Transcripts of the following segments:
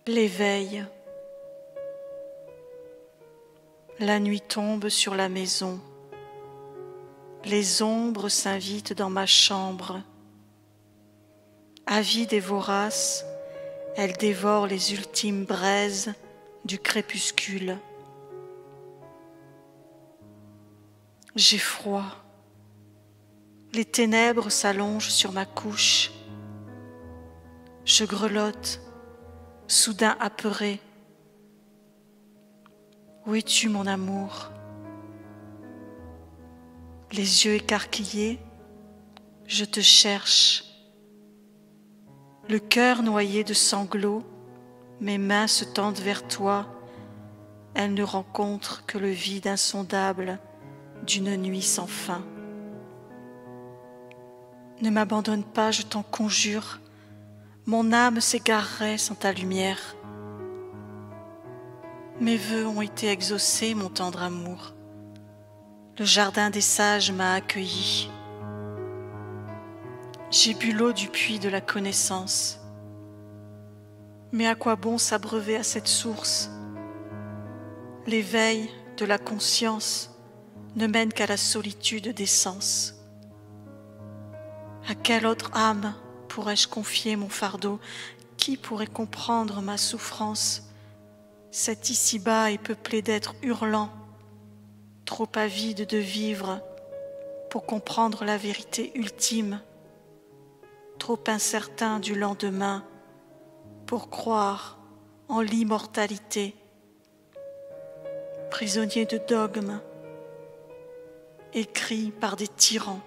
L'éveil. La nuit tombe sur la maison. Les ombres s'invitent dans ma chambre. Avide et vorace, elle dévore les ultimes braises du crépuscule. J'ai froid. Les ténèbres s'allongent sur ma couche. Je grelotte, soudain apeurée. Où es-tu, mon amour? Les yeux écarquillés, je te cherche. Le cœur noyé de sanglots, mes mains se tendent vers toi. Elles ne rencontrent que le vide insondable d'une nuit sans fin. Ne m'abandonne pas, je t'en conjure. Mon âme s'égarerait sans ta lumière. Mes vœux ont été exaucés, mon tendre amour. Le jardin des sages m'a accueilli. J'ai bu l'eau du puits de la connaissance. Mais à quoi bon s'abreuver à cette source? L'éveil de la conscience ne mène qu'à la solitude des sens. À quelle autre âme pourrais-je confier mon fardeau? Qui pourrait comprendre ma souffrance? Cet ici-bas est peuplé d'êtres hurlants, trop avides de vivre pour comprendre la vérité ultime, trop incertains du lendemain pour croire en l'immortalité, prisonniers de dogmes, écrits par des tyrans,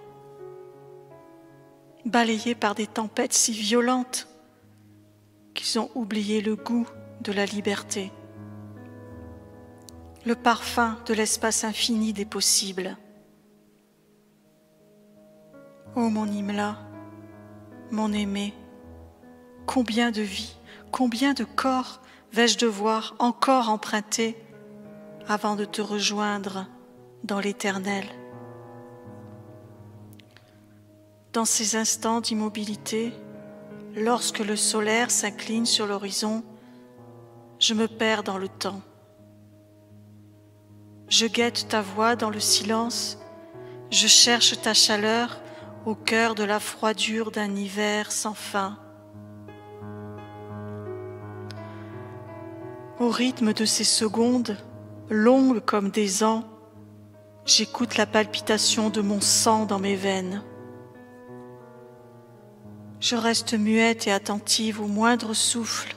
balayés par des tempêtes si violentes qu'ils ont oublié le goût de la liberté, le parfum de l'espace infini des possibles. Ô mon Imla, mon aimé, combien de vies, combien de corps vais-je devoir encore emprunter avant de te rejoindre dans l'éternel? Dans ces instants d'immobilité, lorsque le solaire s'incline sur l'horizon, je me perds dans le temps. Je guette ta voix dans le silence, je cherche ta chaleur au cœur de la froidure d'un hiver sans fin. Au rythme de ces secondes, longues comme des ans, j'écoute la palpitation de mon sang dans mes veines. Je reste muette et attentive au moindre souffle.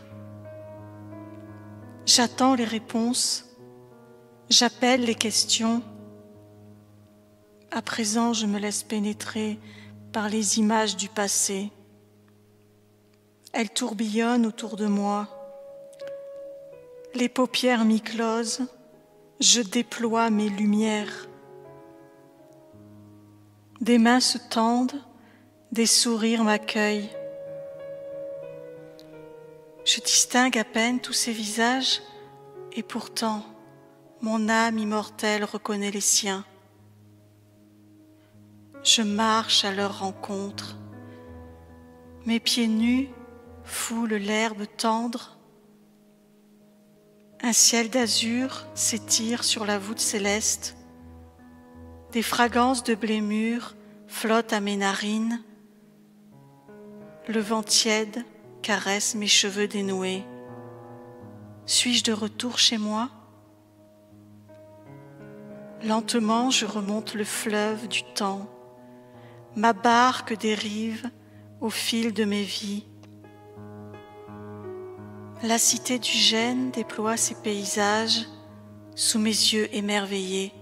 J'attends les réponses, j'appelle les questions. À présent, je me laisse pénétrer par les images du passé. Elles tourbillonnent autour de moi. Les paupières mi-closes, je déploie mes lumières. Des mains se tendent, des sourires m'accueillent. Je distingue à peine tous ces visages, et pourtant, mon âme immortelle reconnaît les siens. Je marche à leur rencontre. Mes pieds nus foulent l'herbe tendre. Un ciel d'azur s'étire sur la voûte céleste. Des fragrances de blé mûr flottent à mes narines. Le vent tiède caresse mes cheveux dénoués. Suis-je de retour chez moi? Lentement, je remonte le fleuve du temps. Ma barque dérive au fil de mes vies. La cité du Gênes déploie ses paysages sous mes yeux émerveillés.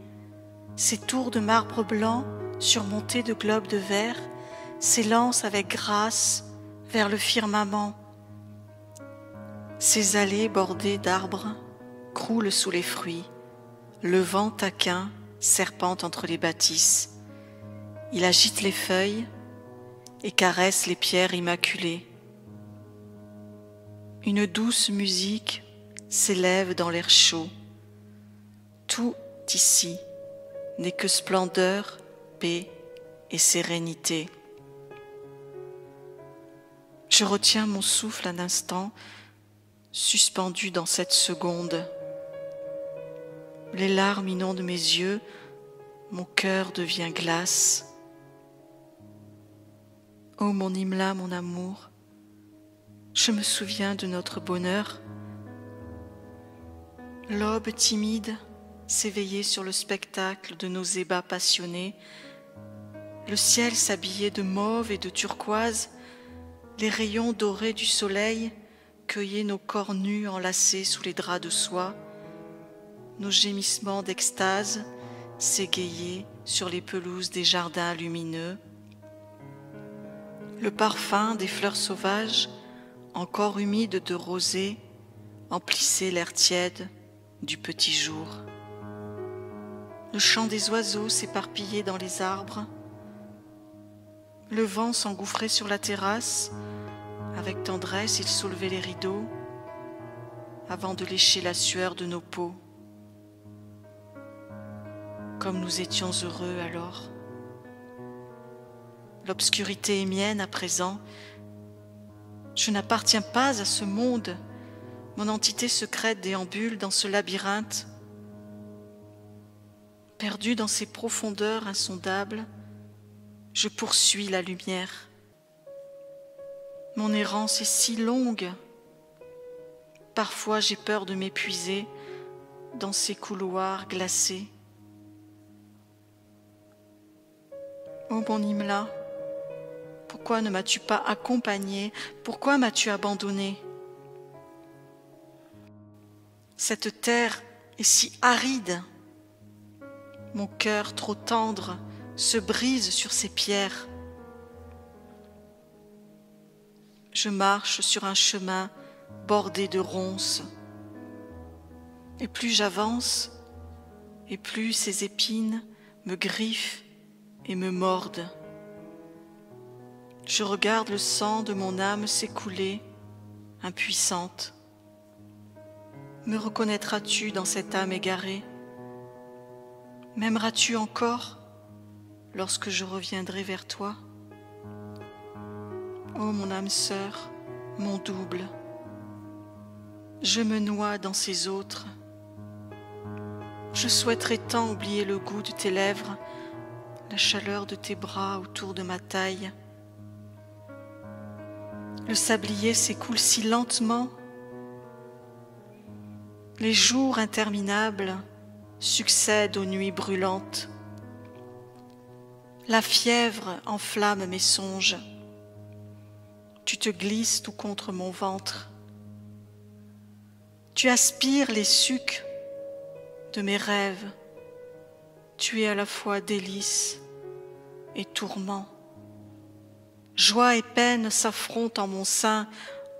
Ses tours de marbre blanc surmontées de globes de verre s'élancent avec grâce vers le firmament. Ses allées bordées d'arbres croulent sous les fruits. Le vent taquin serpente entre les bâtisses. Il agite les feuilles et caresse les pierres immaculées. Une douce musique s'élève dans l'air chaud. Tout ici n'est que splendeur, paix et sérénité. Je retiens mon souffle un instant suspendu dans cette seconde. Les larmes inondent mes yeux, mon cœur devient glace. Ô mon Imla, mon amour, je me souviens de notre bonheur. L'aube timide s'éveillait sur le spectacle de nos ébats passionnés. Le ciel s'habillait de mauve et de turquoise. Les rayons dorés du soleil cueillaient nos corps nus enlacés sous les draps de soie. Nos gémissements d'extase s'égayaient sur les pelouses des jardins lumineux. Le parfum des fleurs sauvages, encore humides de rosée, emplissait l'air tiède du petit jour. Le chant des oiseaux s'éparpillait dans les arbres. Le vent s'engouffrait sur la terrasse. Avec tendresse, il soulevait les rideaux avant de lécher la sueur de nos peaux. Comme nous étions heureux alors. L'obscurité est mienne à présent. Je n'appartiens pas à ce monde. Mon entité secrète déambule dans ce labyrinthe. Perdu dans ces profondeurs insondables, je poursuis la lumière. Mon errance est si longue. Parfois j'ai peur de m'épuiser dans ces couloirs glacés. Ô mon Imla, pourquoi ne m'as-tu pas accompagné? Pourquoi m'as-tu abandonné? Cette terre est si aride. Mon cœur trop tendre se brise sur ces pierres. Je marche sur un chemin bordé de ronces. Et plus j'avance, et plus ces épines me griffent et me mordent. Je regarde le sang de mon âme s'écouler, impuissante. Me reconnaîtras-tu dans cette âme égarée? M'aimeras-tu encore lorsque je reviendrai vers toi? Ô mon âme sœur, mon double, je me noie dans ces autres. Je souhaiterais tant oublier le goût de tes lèvres, la chaleur de tes bras autour de ma taille. Le sablier s'écoule si lentement. Les jours interminables succèdent aux nuits brûlantes. La fièvre enflamme mes songes. Tu te glisses tout contre mon ventre. Tu aspires les sucs de mes rêves. Tu es à la fois délice et tourment. Joie et peine s'affrontent en mon sein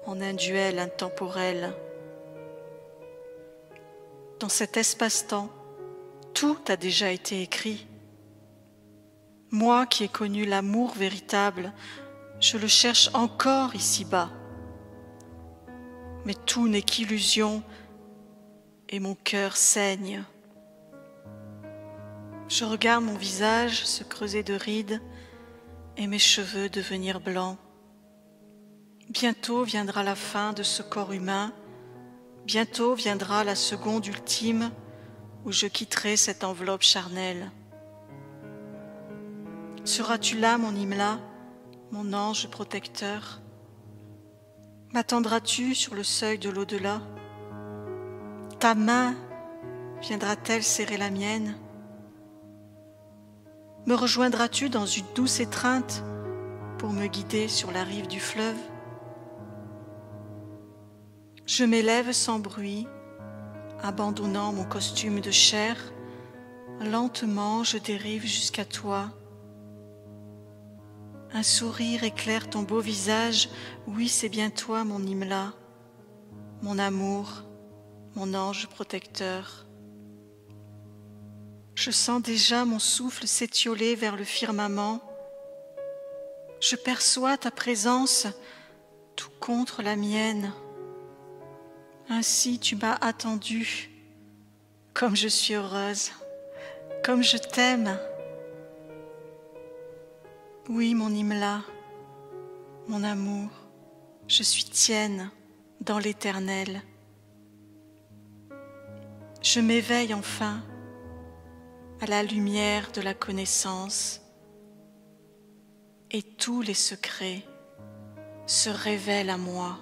en un duel intemporel. Dans cet espace-temps, tout a déjà été écrit. Moi qui ai connu l'amour véritable, je le cherche encore ici-bas. Mais tout n'est qu'illusion et mon cœur saigne. Je regarde mon visage se creuser de rides et mes cheveux devenir blancs. Bientôt viendra la fin de ce corps humain. Bientôt viendra la seconde ultime où je quitterai cette enveloppe charnelle. Seras-tu là, mon Imla, mon ange protecteur? M'attendras-tu sur le seuil de l'au-delà? Ta main viendra-t-elle serrer la mienne? Me rejoindras-tu dans une douce étreinte pour me guider sur la rive du fleuve? Je m'élève sans bruit, abandonnant mon costume de chair. Lentement, je dérive jusqu'à toi. Un sourire éclaire ton beau visage. Oui, c'est bien toi, mon Imla, mon amour, mon ange protecteur. Je sens déjà mon souffle s'étioler vers le firmament. Je perçois ta présence tout contre la mienne. Ainsi tu m'as attendue, comme je suis heureuse, comme je t'aime. Oui, mon Imla, mon amour, je suis tienne, dans l'Éternel. Je m'éveille enfin à la lumière de la connaissance et tous les secrets se révèlent à moi.